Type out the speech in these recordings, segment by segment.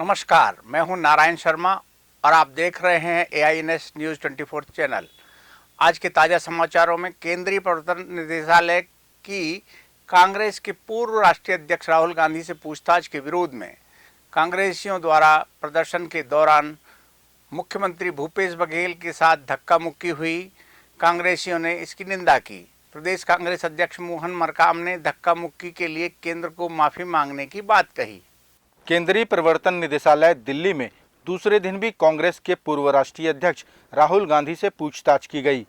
नमस्कार, मैं हूं नारायण शर्मा और आप देख रहे हैं AINS न्यूज़ 24 चैनल। आज के ताज़ा समाचारों में केंद्रीय प्रवर्तन निदेशालय की कांग्रेस के पूर्व राष्ट्रीय अध्यक्ष राहुल गांधी से पूछताछ के विरोध में कांग्रेसियों द्वारा प्रदर्शन के दौरान मुख्यमंत्री भूपेश बघेल के साथ धक्का मुक्की हुई। कांग्रेसियों ने इसकी निंदा की। प्रदेश कांग्रेस अध्यक्ष मोहन मरकाम ने धक्का मुक्की के लिए केंद्र को माफ़ी मांगने की बात कही। केंद्रीय प्रवर्तन निदेशालय दिल्ली में दूसरे दिन भी कांग्रेस के पूर्व राष्ट्रीय अध्यक्ष राहुल गांधी से पूछताछ की गई।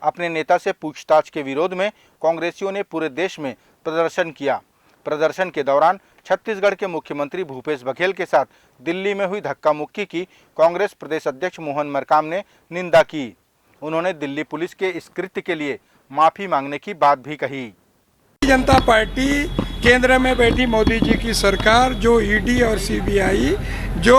अपने नेता से पूछताछ के विरोध में कांग्रेसियों ने पूरे देश में प्रदर्शन किया। प्रदर्शन के दौरान छत्तीसगढ़ के मुख्यमंत्री भूपेश बघेल के साथ दिल्ली में हुई धक्का मुक्की की कांग्रेस प्रदेश अध्यक्ष मोहन मरकाम ने निंदा की। उन्होंने दिल्ली पुलिस के इस कृत्य के लिए माफी मांगने की बात भी कही। जनता पार्टी केंद्र में बैठी मोदी जी की सरकार, जो ईडी और सीबीआई, जो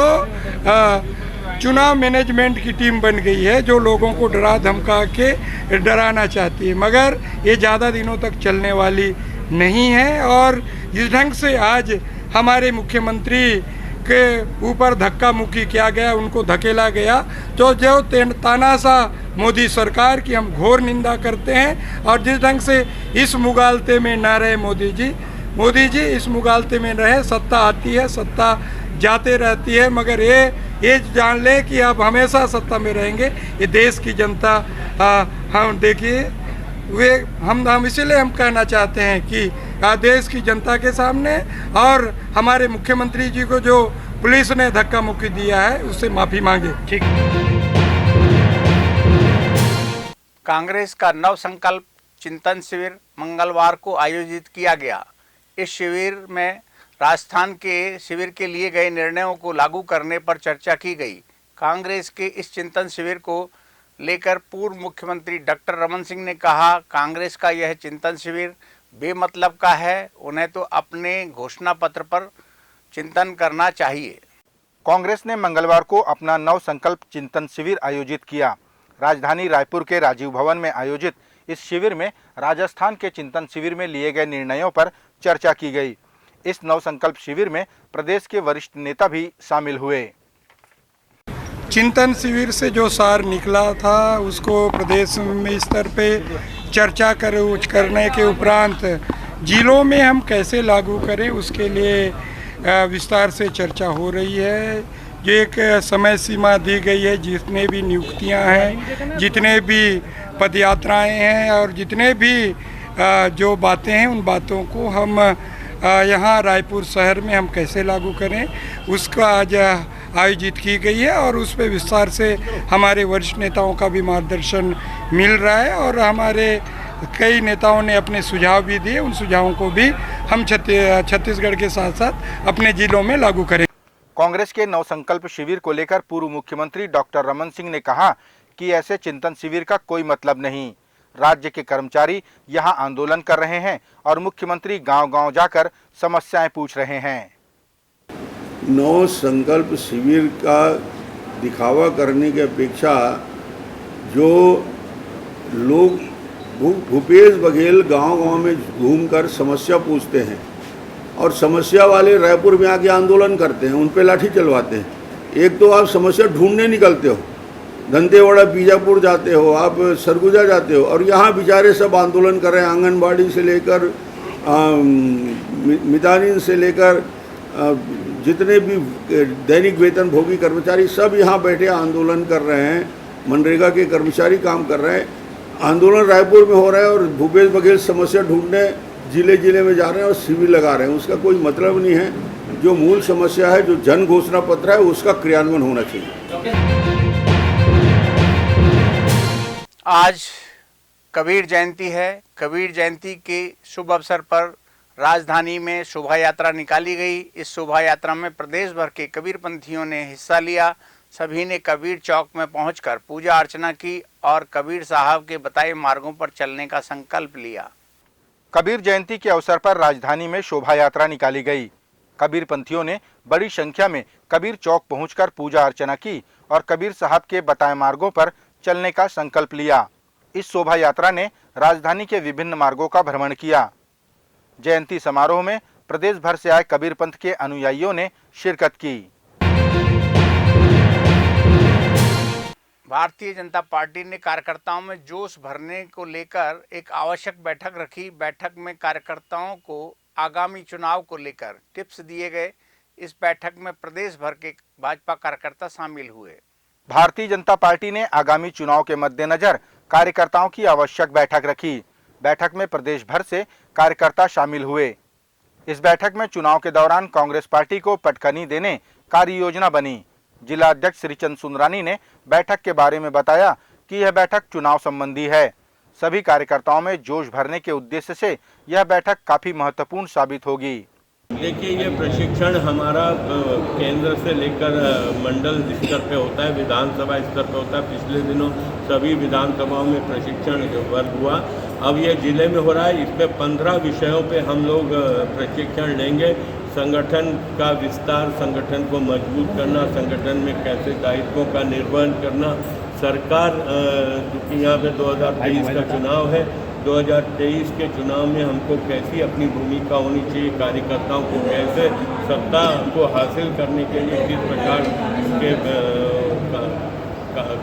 चुनाव मैनेजमेंट की टीम बन गई है, जो लोगों को डरा धमका के डराना चाहती है, मगर ये ज़्यादा दिनों तक चलने वाली नहीं है। और जिस ढंग से आज हमारे मुख्यमंत्री के ऊपर धक्का मुक्की किया गया, उनको धकेला गया, तो जो तानाशाह मोदी सरकार की हम घोर निंदा करते हैं। और जिस ढंग से इस मुगालते में ना रहे मोदी जी इस मुगालते में रहे। सत्ता आती है, सत्ता जाते रहती है, मगर ये जान ले कि आप हमेशा सत्ता में रहेंगे। ये देश की जनता हम देखिए हम इसीलिए हम कहना चाहते हैं कि देश की जनता के सामने और हमारे मुख्यमंत्री जी को जो पुलिस ने धक्का मुक्की दिया है उससे माफ़ी मांगे। ठीक। कांग्रेस का नव संकल्प चिंतन शिविर मंगलवार को आयोजित किया गया। इस शिविर में राजस्थान के शिविर के लिए गए निर्णयों को लागू करने पर चर्चा की गई। कांग्रेस के इस चिंतन शिविर को लेकर पूर्व मुख्यमंत्री डॉक्टर रमन सिंह ने कहा, कांग्रेस का यह चिंतन शिविर बेमतलब का है, उन्हें तो अपने घोषणा पत्र पर चिंतन करना चाहिए। कांग्रेस ने मंगलवार को अपना नव संकल्प चिंतन शिविर आयोजित किया। राजधानी रायपुर के राजीव भवन में आयोजित इस शिविर में राजस्थान के चिंतन शिविर में लिए गए निर्णयों पर चर्चा की गई। इस नव संकल्प शिविर में प्रदेश के वरिष्ठ नेता भी शामिल हुए। चिंतन शिविर से जो सार निकला था उसको प्रदेश में स्तर पे चर्चा करने के उपरांत जिलों में हम कैसे लागू करें उसके लिए विस्तार से चर्चा हो रही है। जो एक समय सीमा दी गई है, जितने भी नियुक्तियां हैं, जितने भी पदयात्राएं हैं और जितने भी जो बातें हैं, उन बातों को हम यहाँ रायपुर शहर में हम कैसे लागू करें उसका आज आयोजित की गई है। और उस पर विस्तार से हमारे वरिष्ठ नेताओं का भी मार्गदर्शन मिल रहा है और हमारे कई नेताओं ने अपने सुझाव भी दिए। उन सुझावों को भी हम छत्तीसगढ़ के साथ साथ अपने जिलों में लागू करें। कांग्रेस के नव संकल्प शिविर को लेकर पूर्व मुख्यमंत्री डॉक्टर रमन सिंह ने कहा कि ऐसे चिंतन शिविर का कोई मतलब नहीं। राज्य के कर्मचारी यहां आंदोलन कर रहे हैं और मुख्यमंत्री गांव-गांव जाकर समस्याएं पूछ रहे हैं। नव संकल्प शिविर का दिखावा करने की अपेक्षा जो लोग भूपेश बघेल गांव-गांव में घूमकर समस्या पूछते हैं और समस्या वाले रायपुर में आके आंदोलन करते हैं, उन पे लाठी चलवाते हैं। एक तो आप समस्या ढूंढने निकलते हो, दंतेवाड़ा बीजापुर जाते हो, आप सरगुजा जाते हो, और यहाँ बेचारे सब आंदोलन कर रहे हैं। आंगनबाड़ी से लेकर मितानिन से लेकर जितने भी दैनिक वेतन भोगी कर्मचारी सब यहाँ बैठे आंदोलन कर रहे हैं। मनरेगा के कर्मचारी काम कर रहे हैं। आंदोलन रायपुर में हो रहा है और भूपेश बघेल समस्या ढूंढने जिले जिले में जा रहे हैं और शिविर लगा रहे हैं। उसका कोई मतलब नहीं है। जो मूल समस्या है, जो जन घोषणा पत्र है, उसका क्रियान्वयन होना चाहिए। आज कबीर जयंती है। कबीर जयंती के शुभ अवसर पर राजधानी में शोभा यात्रा निकाली गई। इस शोभा यात्रा में प्रदेश भर के कबीरपंथियों ने हिस्सा लिया। सभी ने कबीर चौक में पहुंचकर पूजा अर्चना की और कबीर साहब के बताए मार्गों पर चलने का संकल्प लिया। कबीर जयंती के अवसर पर राजधानी में शोभा यात्रा निकाली गई। कबीरपंथियों ने बड़ी संख्या में कबीर चौक पहुंचकर पूजा अर्चना की और कबीर साहब के बताए मार्गों पर चलने का संकल्प लिया। इस शोभा यात्रा ने राजधानी के विभिन्न मार्गों का भ्रमण किया। जयंती समारोह में प्रदेश भर से आए कबीर पंथ के अनुयायियों ने शिरकत की। भारतीय जनता पार्टी ने कार्यकर्ताओं में जोश भरने को लेकर एक आवश्यक बैठक रखी। बैठक में कार्यकर्ताओं को आगामी चुनाव को लेकर टिप्स दिए गए। इस बैठक में प्रदेश भर के भाजपा कार्यकर्ता शामिल हुए। भारतीय जनता पार्टी ने आगामी चुनाव के मद्देनजर कार्यकर्ताओं की आवश्यक बैठक रखी। बैठक में प्रदेश भर से कार्यकर्ता शामिल हुए। इस बैठक में चुनाव के दौरान कांग्रेस पार्टी को पटखनी देने कार्य योजना बनी। जिला अध्यक्ष श्रीचंद सुंदरानी ने बैठक के बारे में बताया कि यह बैठक चुनाव संबंधी है। सभी कार्यकर्ताओं में जोश भरने के उद्देश्य से यह बैठक काफी महत्वपूर्ण साबित होगी। देखिए, ये प्रशिक्षण हमारा केंद्र से लेकर मंडल स्तर पे होता है, विधानसभा स्तर पे होता है। पिछले दिनों सभी विधानसभाओं में प्रशिक्षण वर्ग हुआ। अब ये जिले में हो रहा है। इसमें 15 विषयों पे हम लोग प्रशिक्षण लेंगे। संगठन का विस्तार, संगठन को मजबूत करना, संगठन में कैसे दायित्वों का निर्वहन करना, सरकार क्योंकि यहाँ पे 2023 का चुनाव है, 2023 के चुनाव में हमको कैसी अपनी भूमिका होनी चाहिए, कार्यकर्ताओं को कैसे सत्ता को हासिल करने के लिए किस प्रकार के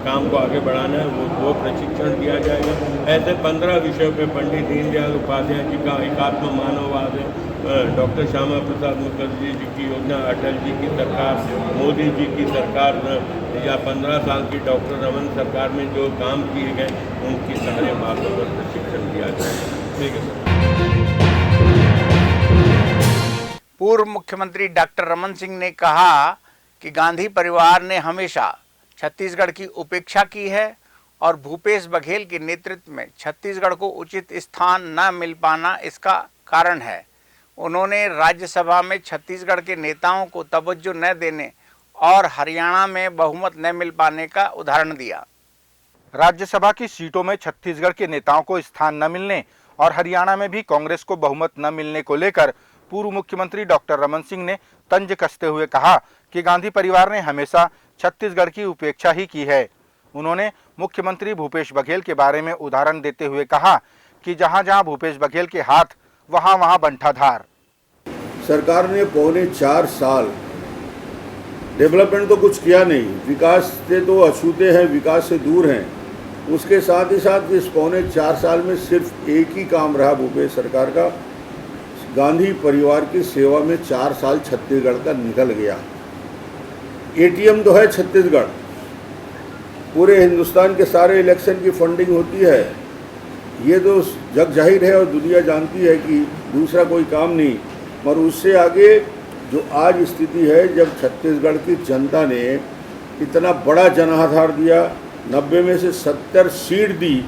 काम को आगे बढ़ाना है, वो प्रशिक्षण दिया जाएगा। ऐसे 15 विषयों पे पंडित दीनदयाल उपाध्याय जी का एकात्म मानववाद है, डॉक्टर श्यामा प्रसाद मुखर्जी जी की योजना, अटल जी की सरकार, मोदी जी की सरकार या 15 साल की डॉक्टर रमन सरकार में जो काम किए गए, उनकी सारे बातों पर प्रशिक्षण दिया जाएगा। ठीक है सर। पूर्व मुख्यमंत्री डॉक्टर रमन सिंह ने कहा कि गांधी परिवार ने हमेशा छत्तीसगढ़ की उपेक्षा की है और भूपेश बघेल के नेतृत्व में छत्तीसगढ़ को उचित स्थान न मिल पाना इसका कारण है। उन्होंने राज्यसभा में छत्तीसगढ़ के नेताओं को तवज्जो न देने और हरियाणा में बहुमत न मिल पाने का उदाहरण दिया। राज्यसभा की सीटों में छत्तीसगढ़ के नेताओं को स्थान न मिलने और हरियाणा में भी कांग्रेस को बहुमत न मिलने को लेकर पूर्व मुख्यमंत्री डॉक्टर रमन सिंह ने तंज कसते हुए कहा कि गांधी परिवार ने हमेशा छत्तीसगढ़ की उपेक्षा ही की है। उन्होंने मुख्यमंत्री भूपेश बघेल के बारे में उदाहरण देते हुए कहा कि जहां जहां भूपेश बघेल के हाथ वहां वहां बंटाधार। सरकार ने पौने 4 साल डेवलपमेंट तो कुछ किया नहीं, विकास से तो अछूते हैं, विकास से दूर हैं। उसके साथ ही साथ इस पौने 4 साल में सिर्फ एक ही काम रहा भूपेश सरकार का, गांधी परिवार की सेवा में 4 साल छत्तीसगढ़ का निकल गया। एटीएम तो है छत्तीसगढ़, पूरे हिंदुस्तान के सारे इलेक्शन की फंडिंग होती है, ये तो जग जाहिर है और दुनिया जानती है कि दूसरा कोई काम नहीं। पर उससे आगे जो आज स्थिति है, जब छत्तीसगढ़ की जनता ने इतना बड़ा जनाधार दिया, 90 में से 70 सीट दी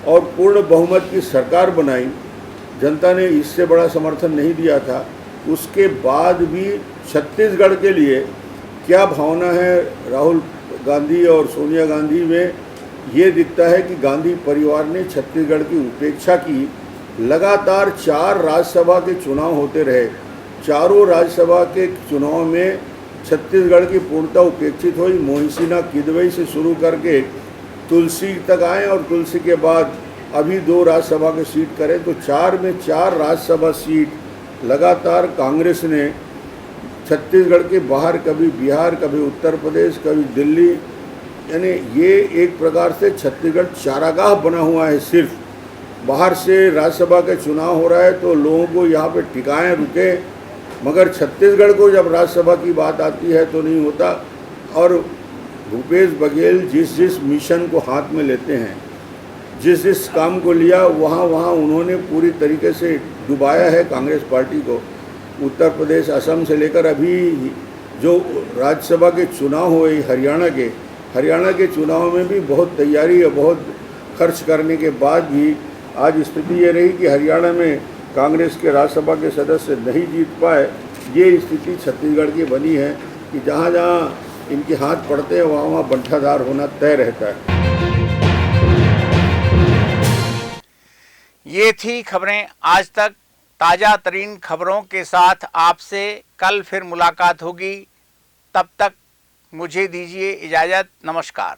और पूर्ण बहुमत की सरकार बनाई, जनता ने इससे बड़ा समर्थन नहीं दिया था। उसके बाद भी छत्तीसगढ़ के लिए क्या भावना है राहुल गांधी और सोनिया गांधी में, ये दिखता है कि गांधी परिवार ने छत्तीसगढ़ की उपेक्षा की। लगातार 4 राज्यसभा के चुनाव होते रहे, चारों राज्यसभा के चुनाव में छत्तीसगढ़ की पूर्णतः उपेक्षित हुई। मोहसिना किदवई से शुरू करके तुलसी तक आए और तुलसी के बाद अभी 2 राज्यसभा के सीट करें तो 4 में 4 राज्यसभा सीट लगातार कांग्रेस ने छत्तीसगढ़ के बाहर, कभी बिहार, कभी उत्तर प्रदेश, कभी दिल्ली, यानी ये एक प्रकार से छत्तीसगढ़ चारागाह बना हुआ है। सिर्फ बाहर से राज्यसभा के चुनाव हो रहा है तो लोगों को यहाँ पे टिकाएं रुके, मगर छत्तीसगढ़ को जब राज्यसभा की बात आती है तो नहीं होता। और भूपेश बघेल जिस मिशन को हाथ में लेते हैं, जिस काम को लिया, वहाँ उन्होंने पूरी तरीके से डुबाया है कांग्रेस पार्टी को। उत्तर प्रदेश, असम से लेकर अभी जो राज्यसभा के चुनाव हुए हरियाणा के चुनाव में भी बहुत तैयारी और बहुत खर्च करने के बाद भी आज स्थिति ये रही कि हरियाणा में कांग्रेस के राज्यसभा के सदस्य नहीं जीत पाए। ये स्थिति छत्तीसगढ़ की बनी है कि जहाँ जहाँ इनके हाथ पड़ते हैं वहाँ बंटाधार होना तय रहता है। ये थी खबरें आज तक। ताज़ा तरीन खबरों के साथ आपसे कल फिर मुलाकात होगी। तब तक मुझे दीजिए इजाज़त। नमस्कार।